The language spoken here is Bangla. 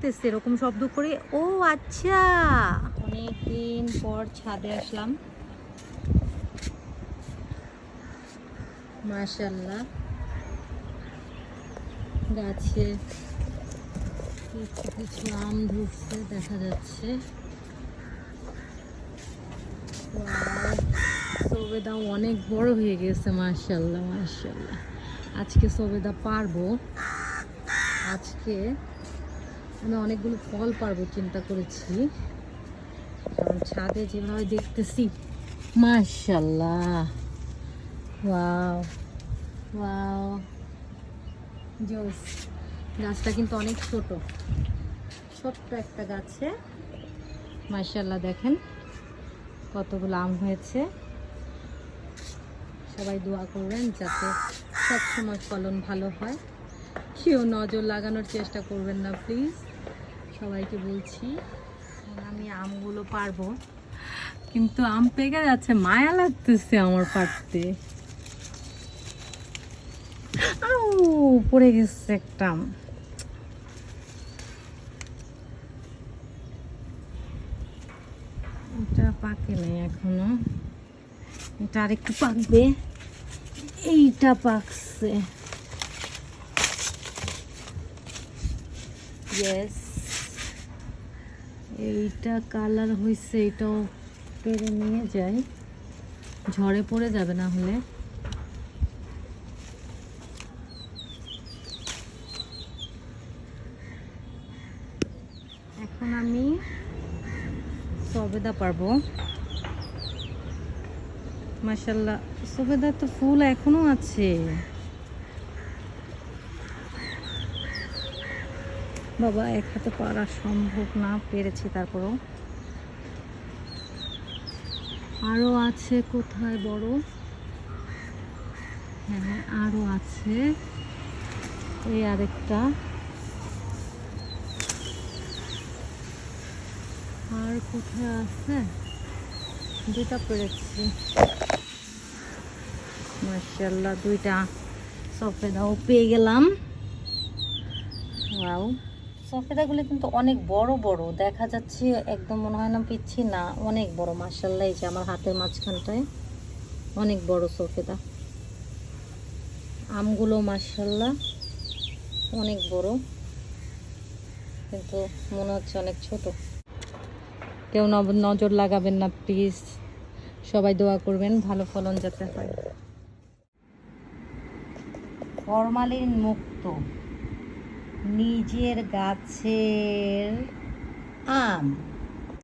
লাগতেছে এরকম শব্দ করে। ও আচ্ছা, অনেকদিন পর ছাদে আসলাম। মাশাআল্লাহ, গাছে কিছু কিছু আম ধরছে দেখা যাচ্ছে। ওয়াও, সবেদা অনেক বড় হয়ে গেছে। মাশাআল্লাহ মাশাআল্লাহ, আজকে সবেদা পারবো। আজকে আমি অনেকগুলো ফল পারবো চিন্তা করেছি, কারণ ছাদে যেভাবে দেখতেছি। মাশাআল্লাহ, ওয়াও ওয়াও, জোস। গাছটা কিন্তু অনেক ছোট, ছোট্ট একটা গাছে মাশাআল্লাহ দেখেন কতগুলো আম হয়েছে। সবাই দোয়া করবেন যাতে সব সময় ফলন ভালো হয়। কেউ নজর লাগানোর চেষ্টা করবেন না প্লিজ, সবাইকে বলছি। আমি আমগুলো পারবো, কিন্তু আম পেকে যাচ্ছে, মায়া লাগতেছে আমার পারতে। পড়ে গেছে একটা আম। এটা পাকে নাই এখনো, এটা আরেকটু পাকবে। এইটা পাকছে, ইয়েস। এইটা কালার হয়েছে, এটাও পেরে নিয়ে যাই, ঝড়ে পড়ে যাবে না হলে। এখন আমি সবেদা পারবো। মাশাআল্লাহ, সবেদা তো ফুল এখনো আছে। বাবা, এক হাতে পারা সম্ভব না, পেরেছি তারপরও। আরো আছে কোথায় বড়? হ্যাঁ আরো আছে, এই আরেকটা। আর কোথায় আছে? দুইটা পেরেছি মাশাআল্লাহ, দুইটা সফেদাও পেয়ে গেলাম। ওয়াও, সফেদাগুলো কিন্তু অনেক বড় বড় দেখা যাচ্ছে, একদম মনে হয় না পিচ্ছি না, অনেক বড় মাশাআল্লাহ। এই যে আমার হাতের মাঝখানটায় অনেক বড় সফেদা। আমগুলো মাশাআল্লাহ অনেক বড়, কিন্তু মনে হচ্ছে অনেক ছোট। কেউ নজর লাগাবেন না প্লিজ, সবাই দোয়া করবেন ভালো ফলন যাতে হয়। ফরমালিন মুক্ত নিজের গাছের আম।